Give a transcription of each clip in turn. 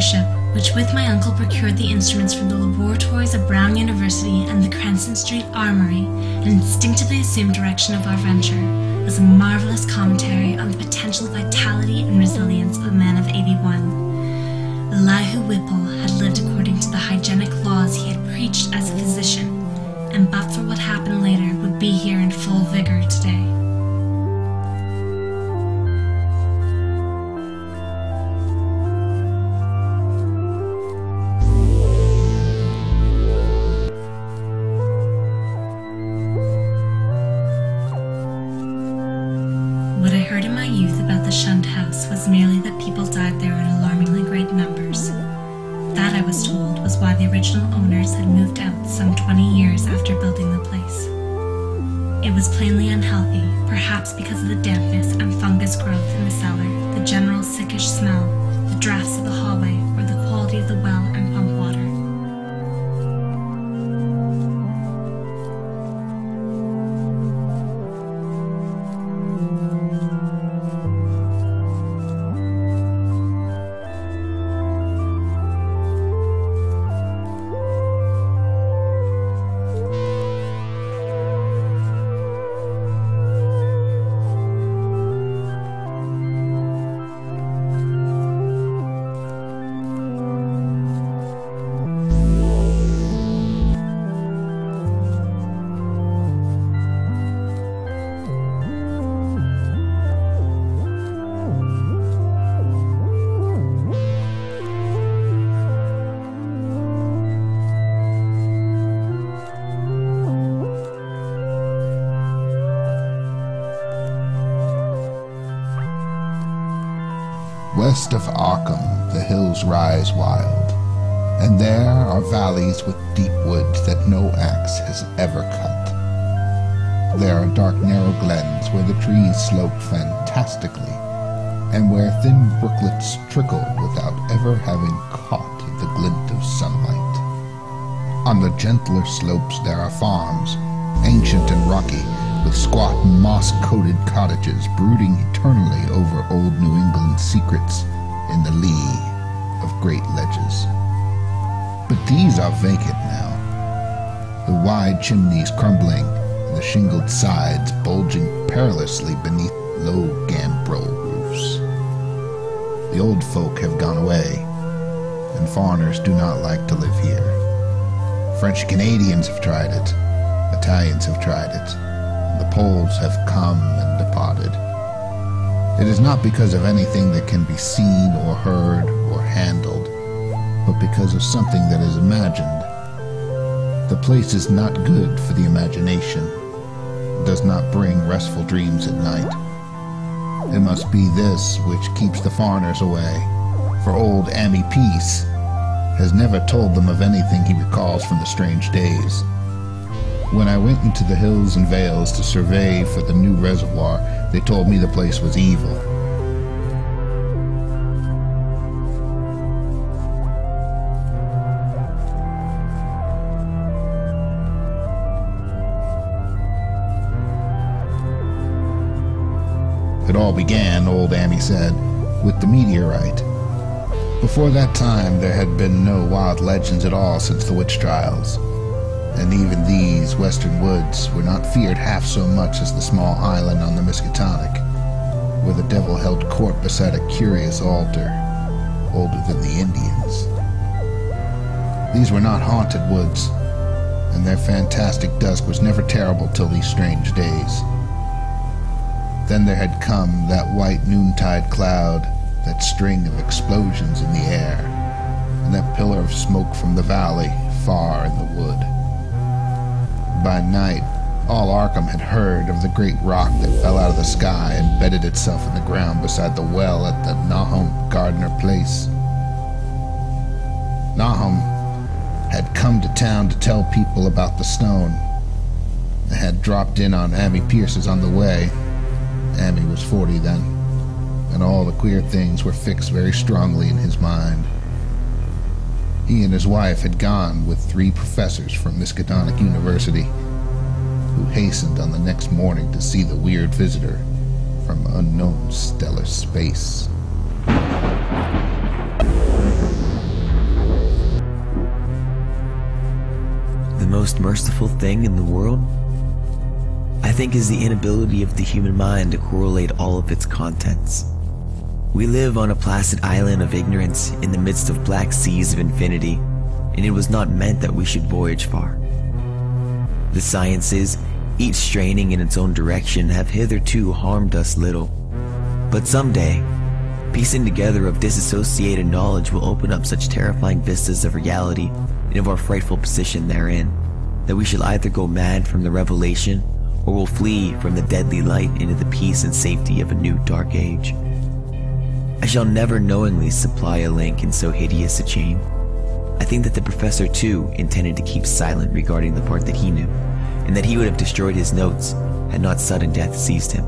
airship, which with my uncle procured the instruments from the laboratories of Brown University and the Cranston Street Armory, and instinctively assumed direction of our venture, was a marvelous commentary on the potential vitality and resilience of a man of 81. Elihu Whipple had lived according to the hygienic laws he had preached as a physician, and but for what happened later would be here in full vigor today. What I heard in my youth about the shunned house was merely that people died there in alarmingly great numbers. That, I was told, was why the original owners had moved out some 20 years after building the place. It was plainly unhealthy, perhaps because of the dampness and fungus growth in the cellar, the general sickish smell, the drafts of the hallway, or the quality of the well and pump water. West of Arkham, the hills rise wild, and there are valleys with deep woods that no axe has ever cut. There are dark, narrow glens where the trees slope fantastically, and where thin brooklets trickle without ever having caught the glint of sunlight. On the gentler slopes there are farms, ancient and rocky, with squat moss-coated cottages brooding eternally over old New England secrets in the lee of great ledges. But these are vacant now, the wide chimneys crumbling and the shingled sides bulging perilously beneath low gambrel roofs. The old folk have gone away, and foreigners do not like to live here. French Canadians have tried it, Italians have tried it, the Poles have come and departed. It is not because of anything that can be seen or heard or handled, but because of something that is imagined. The place is not good for the imagination. It does not bring restful dreams at night. It must be this which keeps the foreigners away, for old Ammy Peace has never told them of anything he recalls from the strange days. When I went into the hills and vales to survey for the new reservoir, they told me the place was evil. It all began, old Ammy said, with the meteorite. Before that time, there had been no wild legends at all since the witch trials. And even these western woods were not feared half so much as the small island on the Miskatonic, where the devil held court beside a curious altar, older than the Indians. These were not haunted woods, and their fantastic dusk was never terrible till these strange days. Then there had come that white noontide cloud, that string of explosions in the air, and that pillar of smoke from the valley far in the wood. By night, all Arkham had heard of the great rock that fell out of the sky and bedded itself in the ground beside the well at the Nahum Gardner place. Nahum had come to town to tell people about the stone, and had dropped in on Ammy Pierce's on the way. Ammy was 40 then, and all the queer things were fixed very strongly in his mind. He and his wife had gone with 3 professors from Miskatonic University, who hastened on the next morning to see the weird visitor from unknown stellar space. the most merciful thing in the world, I think, is the inability of the human mind to correlate all of its contents. We live on a placid island of ignorance in the midst of black seas of infinity, and it was not meant that we should voyage far. The sciences, each straining in its own direction, have hitherto harmed us little. But someday, piecing together of disassociated knowledge will open up such terrifying vistas of reality and of our frightful position therein, that we shall either go mad from the revelation, or will flee from the deadly light into the peace and safety of a new dark age. I shall never knowingly supply a link in so hideous a chain. I think that the professor too intended to keep silent regarding the part that he knew, and that he would have destroyed his notes had not sudden death seized him.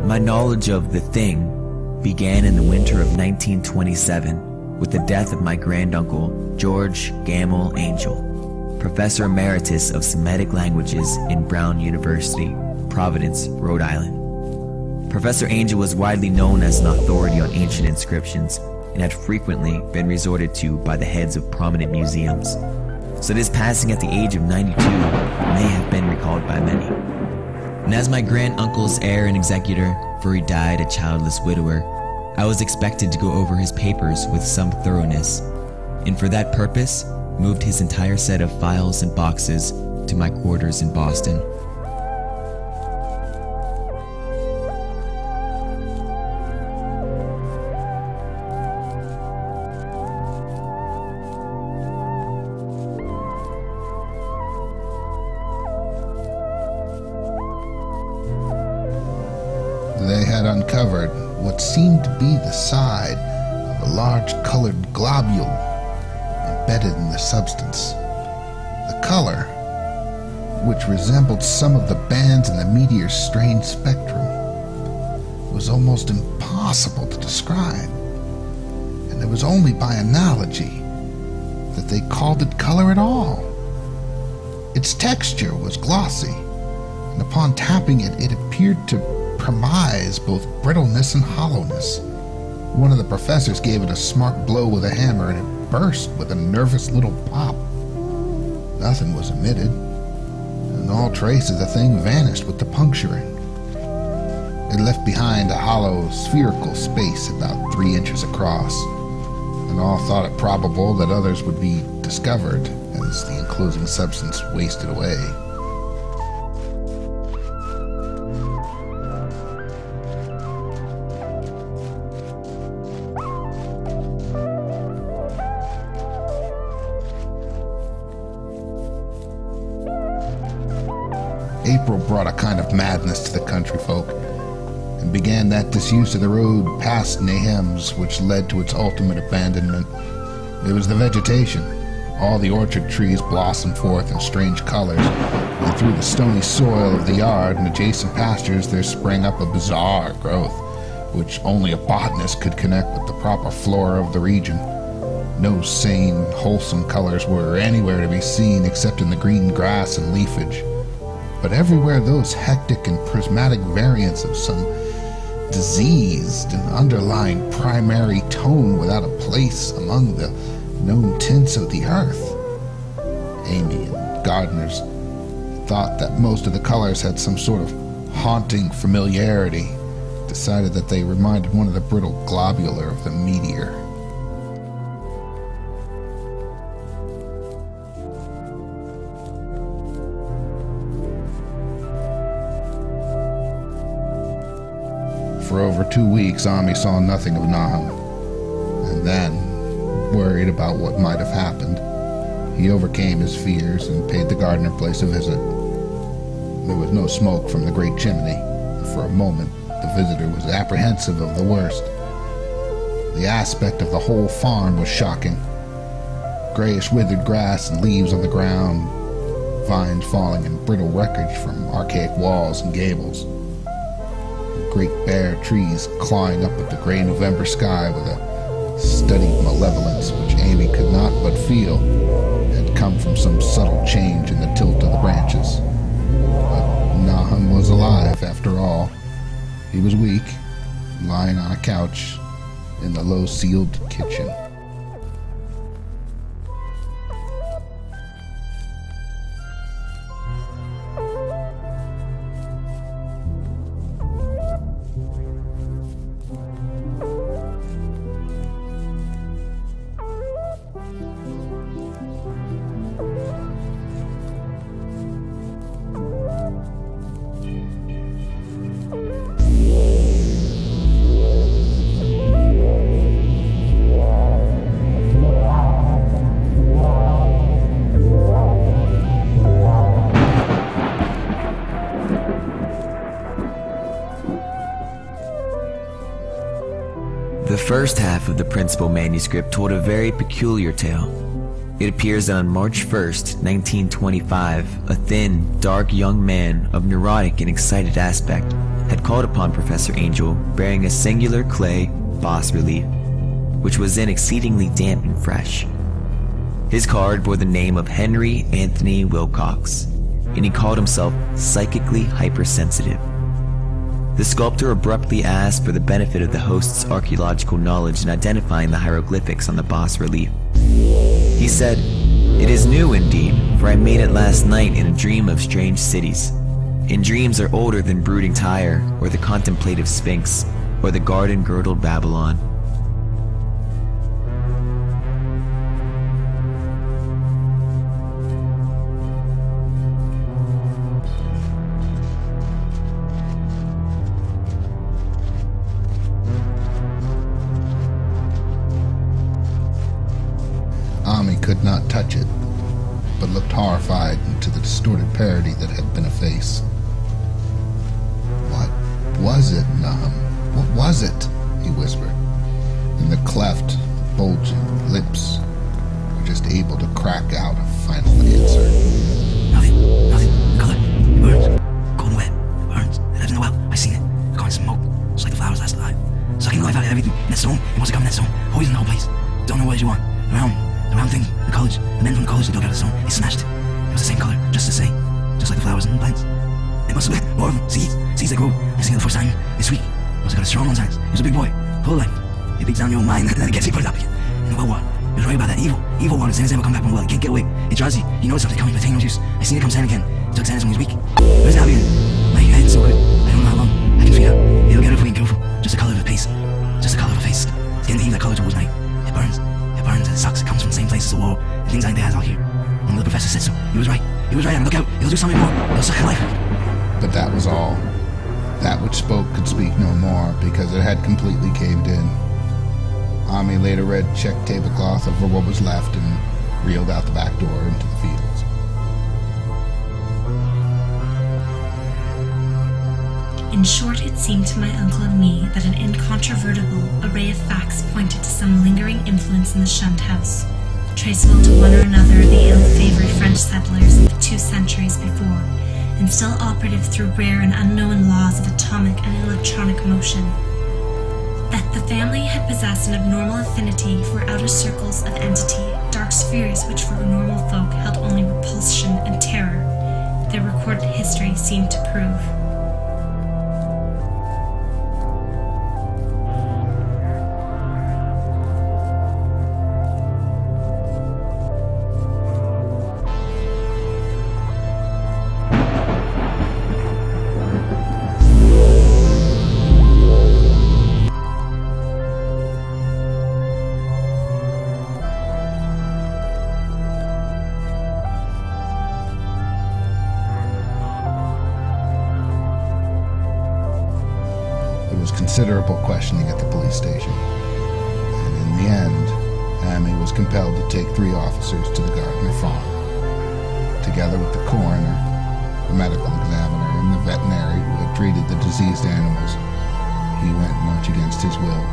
My knowledge of the thing began in the winter of 1927 with the death of my granduncle, George Gamble Angel, Professor Emeritus of Semitic Languages in Brown University, Providence, Rhode Island. Professor Angel was widely known as an authority on ancient inscriptions and had frequently been resorted to by the heads of prominent museums, so his passing at the age of 92 may have been recalled by many. And as my granduncle's heir and executor, for he died a childless widower, I was expected to go over his papers with some thoroughness, and for that purpose moved his entire set of files and boxes to my quarters in Boston. They had uncovered what seemed to be the side of a large colored globule embedded in the substance. The color, which resembled some of the bands in the meteor's strange spectrum, was almost impossible to describe, and it was only by analogy that they called it color at all. Its texture was glossy, and upon tapping it, it appeared to premise both brittleness and hollowness. One of the professors gave it a smart blow with a hammer, and it burst with a nervous little pop. Nothing was emitted, and all trace of the thing vanished with the puncturing. It left behind a hollow, spherical space about 3 inches across, and all thought it probable that others would be discovered as the enclosing substance wasted away. April brought a kind of madness to the country folk, and began that disuse of the road past Nahem's which led to its ultimate abandonment. It was the vegetation. All the orchard trees blossomed forth in strange colors, and through the stony soil of the yard and adjacent pastures there sprang up a bizarre growth, which only a botanist could connect with the proper flora of the region. No sane, wholesome colors were anywhere to be seen except in the green grass and leafage, but everywhere those hectic and prismatic variants of some diseased and underlying primary tone without a place among the known tints of the earth. Amy and gardeners thought that most of the colors had some sort of haunting familiarity, decided that they reminded one of the brittle globular of the meteor. For over 2 weeks, Ami saw nothing of Nahum, and then, worried about what might have happened, he overcame his fears and paid the gardener place a visit. There was no smoke from the great chimney, and for a moment the visitor was apprehensive of the worst. The aspect of the whole farm was shocking. Grayish withered grass and leaves on the ground, vines falling in brittle wreckage from archaic walls and gables. Great bare trees clawing up at the gray November sky with a studied malevolence which Amy could not but feel had come from some subtle change in the tilt of the branches. But Nahum was alive after all. He was weak, lying on a couch in the low-ceiled kitchen. The first half of the principal manuscript told a very peculiar tale. It appears that on March 1st, 1925, a thin, dark young man of neurotic and excited aspect had called upon Professor Angel bearing a singular clay bas-relief, which was then exceedingly damp and fresh. His card bore the name of Henry Anthony Wilcox, and he called himself psychically hypersensitive. The sculptor abruptly asked for the benefit of the host's archaeological knowledge in identifying the hieroglyphics on the bas-relief. He said, "It is new indeed, for I made it last night in a dream of strange cities. And dreams are older than brooding Tyre, or the contemplative Sphinx, or the garden-girdled Babylon." Ami could not touch it, but looked horrified into the distorted parody that had been a face. "What was it, Nahum? What was it?" he whispered, and the cleft, bulging lips were just able to crack out a final answer. Nothing. The color. It burns. Cold and wet. It burns. It lives in the well. I seen it. The kind of smoke. Just like the flowers last alive. Sucking life out of everything in that zone. It wants to come in that zone. Poison the whole place. Don't know what you want. The round thing, the college, the men from the college they dug out of the zone. They smashed it. It was the same color, just the same. Just like the flowers and the plants. It must have been more of them. Seeds that grow. I seen it the first time. It's sweet. It must have got a strong one's hands. He was a big boy, full of life. It beats down your own mind, and then it gets you put it up again. In the well water. It was right about that evil water. Santa's never come back from the well. It can't get away. It draws you. You know something coming, but it ain't no use. I seen it come Santa again. It took Santa when he was weak. It was now again. My head's so good. I don't know how long. I can figure it out. It'll get it if we ain't careful. Just the color of the face. Just the color of the face. It's getting to heat that color towards night. It burns. And it sucks. It comes from the same place as the war. And things like that all here. Only the professor said so. He was right. And look out. It'll do something more. It'll suck your life. But that was all. That which spoke could speak no more, because it had completely caved in. Ami laid a red check tablecloth over what was left and reeled out the back door into the fields. In short, it seemed to my uncle and me that an incontrovertible array of facts pointed to some lingering influence in the shunned house, traceable to one or another of the ill-favored French settlers of 2 centuries before, and still operative through rare and unknown laws of atomic and electronic motion. That the family had possessed an abnormal affinity for outer circles of entity, dark spheres which for normal folk held only repulsion and terror, their recorded history seemed to prove. considerable questioning at the police station. And in the end, Amy was compelled to take 3 officers to the Gardner farm. Together with the coroner, the medical examiner, and the veterinary who had treated the diseased animals, he went much against his will.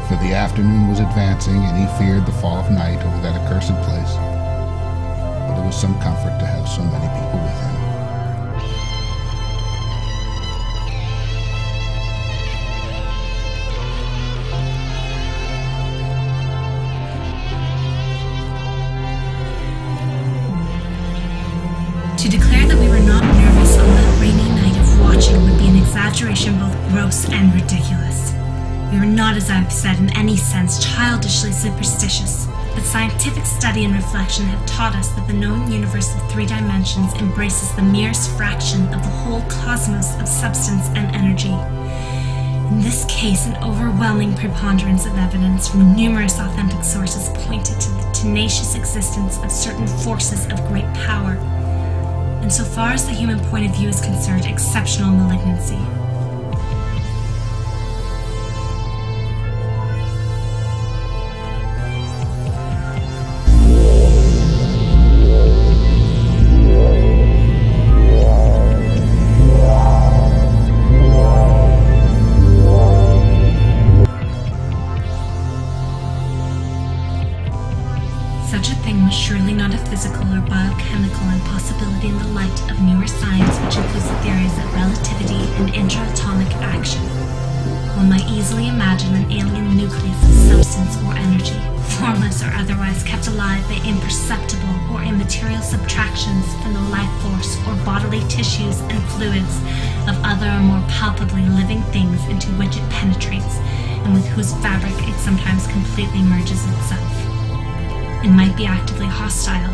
For the afternoon was advancing, and he feared the fall of night over that accursed place. But it was some comfort to have so many people with him. To declare that we were not nervous on that rainy night of watching would be an exaggeration both gross and ridiculous. We were not, as I've said, in any sense childishly superstitious, but scientific study and reflection have taught us that the known universe of 3 dimensions embraces the merest fraction of the whole cosmos of substance and energy. In this case, an overwhelming preponderance of evidence from numerous authentic sources pointed to the tenacious existence of certain forces of great power, and so far as the human point of view is concerned, exceptional malignancy. Such a thing was surely not a physical or biochemical impossibility in the light of newer science, which includes the theories of relativity and interatomic action. One might easily imagine an alien nucleus of substance or energy, formless or otherwise kept alive by imperceptible or immaterial subtractions from the life force or bodily tissues and fluids of other or more palpably living things into which it penetrates, and with whose fabric it sometimes completely merges itself. It might be actively hostile,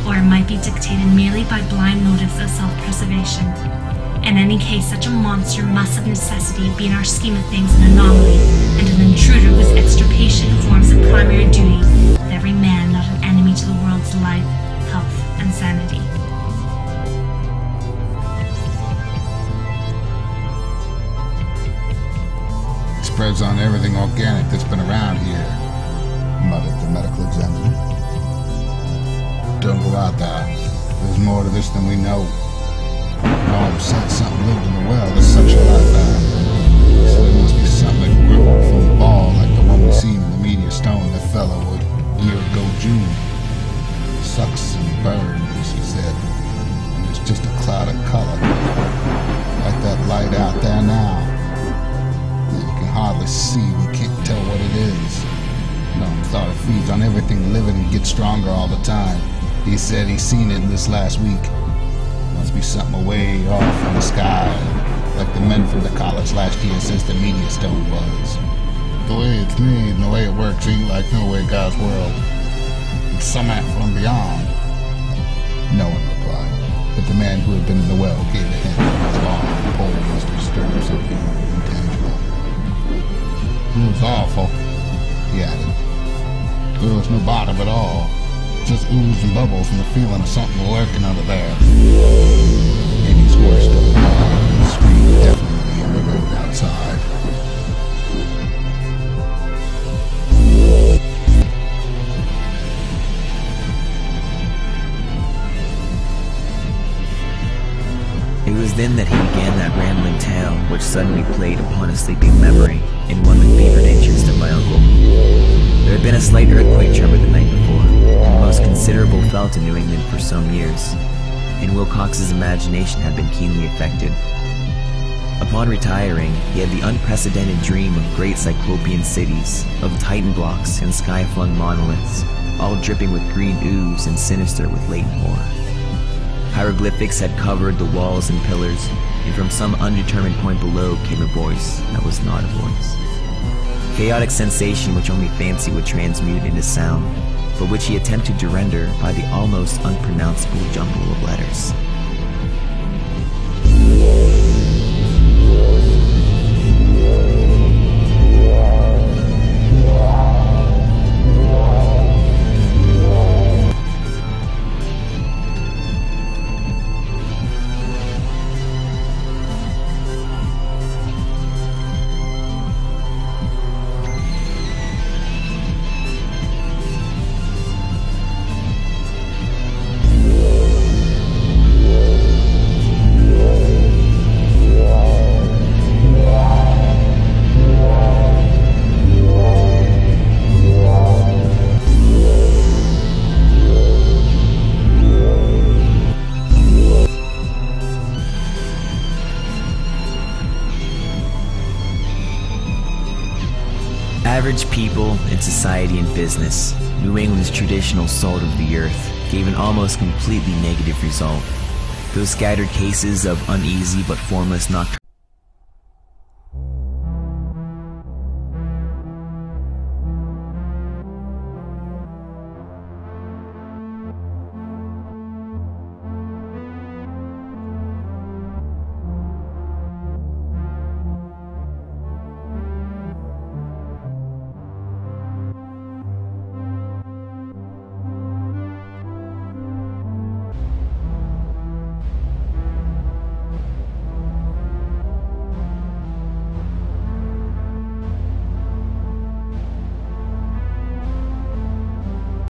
or it might be dictated merely by blind motives of self-preservation. In any case, such a monster must of necessity be in our scheme of things an anomaly, and an intruder whose extirpation forms the primary duty of every man not an enemy to the world's life, health, and sanity. It spreads on everything organic that's been around here, muttered the medical examiner. Don't go out there. There's more to this than we know. Mom said something lived in the well that sucks your life out. So there must be something that grew from the ball like the one we seen in the meteor stone that fell a year ago June. Sucks and burns, he said. And it's just a cloud of color. Like that light out there now. You can hardly see, we can't tell what it is. Thought it feeds on everything living and gets stronger all the time. He said he's seen it in this last week. Must be something way off in the sky, like the men from the college last year says the meteor stone was. The way it's made and the way it works ain't like no way God's world. It's something from beyond. No one replied, but the man who had been in the well gave a hint that his long pole must have stirred up something intangible. It was awful, he added. There was no bottom at all, just ooze and bubbles and the feeling of something lurking under there. Amy's horse still barked and screamed deafeningly in the road outside. It was then that he began that rambling tale which suddenly played upon a sleeping memory and won the fevered interest of my uncle. There had been a slight earthquake tremor the night before, the most considerable felt in New England for some years, and Wilcox's imagination had been keenly affected. Upon retiring, he had the unprecedented dream of great cyclopean cities, of titan blocks and sky-flung monoliths, all dripping with green ooze and sinister with latent horror. Hieroglyphics had covered the walls and pillars, and from some undetermined point below came a voice that was not a voice. Chaotic sensation which only fancy would transmute into sound, but which he attempted to render by the almost unpronounceable jumble of letters. Average people in society and business, New England's traditional salt of the earth, gave an almost completely negative result. Those scattered cases of uneasy but formless nocturnal